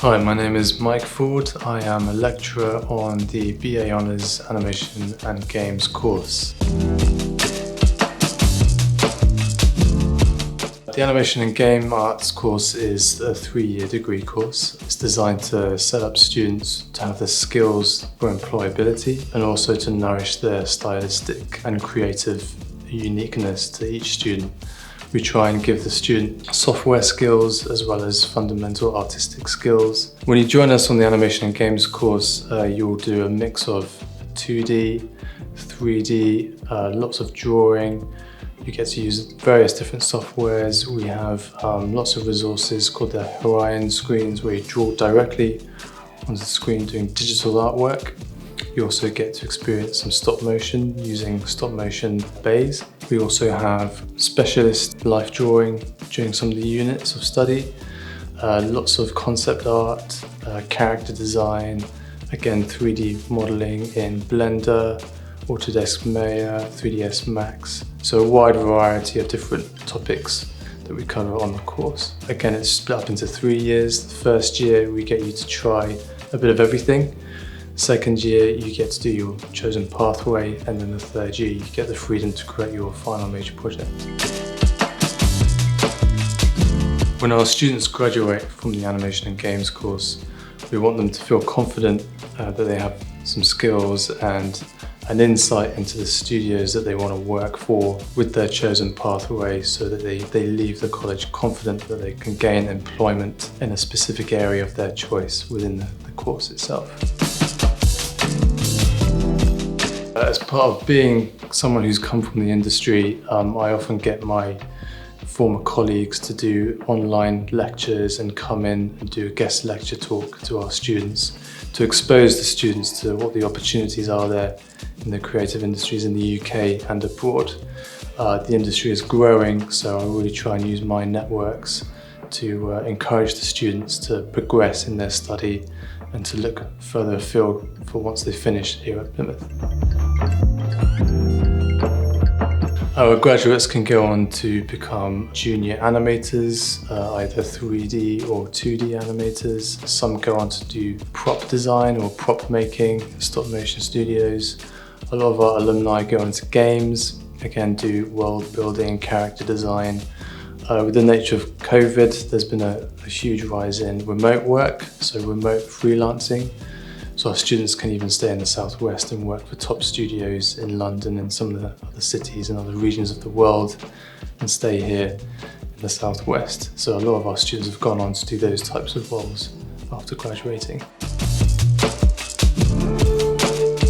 Hi, my name is Mike Ford. I am a lecturer on the BA Honours Animation and Games course. The Animation and Game Arts course is a 3-year degree course. It's designed to set up students to have the skills for employability and also to nourish their stylistic and creative uniqueness to each student. We try and give the student software skills as well as fundamental artistic skills. When you join us on the Animation and Games course, you'll do a mix of 2D, 3D, lots of drawing. You get to use various different softwares. We have lots of resources called the Horizon screens where you draw directly onto the screen doing digital artwork. You also get to experience some stop motion using stop motion bays. We also have specialist life drawing during some of the units of study, lots of concept art, character design, again 3D modeling in Blender, Autodesk Maya, 3ds Max. So a wide variety of different topics that we cover on the course. Again, it's split up into 3 years. The first year we get you to try a bit of everything. Second year you get to do your chosen pathway, and then the third year you get the freedom to create your final major project. When our students graduate from the Animation and Games course, we want them to feel confident that they have some skills and an insight into the studios that they want to work for with their chosen pathway, so that they leave the college confident that they can gain employment in a specific area of their choice within the course itself. As part of being someone who's come from the industry, I often get my former colleagues to do online lectures and come in and do a guest lecture talk to our students to expose the students to what the opportunities are there in the creative industries in the UK and abroad. The industry is growing, so I really try and use my networks to encourage the students to progress in their study and to look further afield for once they finish here at Plymouth. Our graduates can go on to become junior animators, either 3D or 2D animators. Some go on to do prop design or prop making, stop motion studios. A lot of our alumni go into games, again do world building, character design. With the nature of COVID, there's been a huge rise in remote work, so remote freelancing. So our students can even stay in the Southwest and work for top studios in London and some of the other cities and other regions of the world, and stay here in the Southwest. So a lot of our students have gone on to do those types of roles after graduating.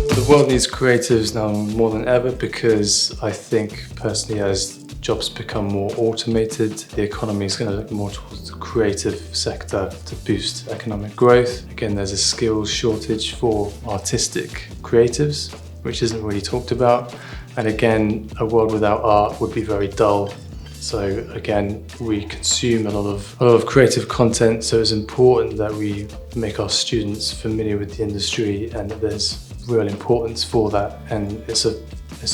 The world needs creatives now more than ever, because I think personally, as jobs become more automated, the economy is going to look more towards the creative sector to boost economic growth. Again, there's a skills shortage for artistic creatives, which isn't really talked about. And again, a world without art would be very dull. So again, we consume a lot of creative content, so it's important that we make our students familiar with the industry and that there's real importance for that, and it's a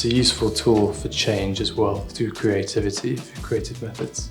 useful tool for change as well through creativity, through creative methods.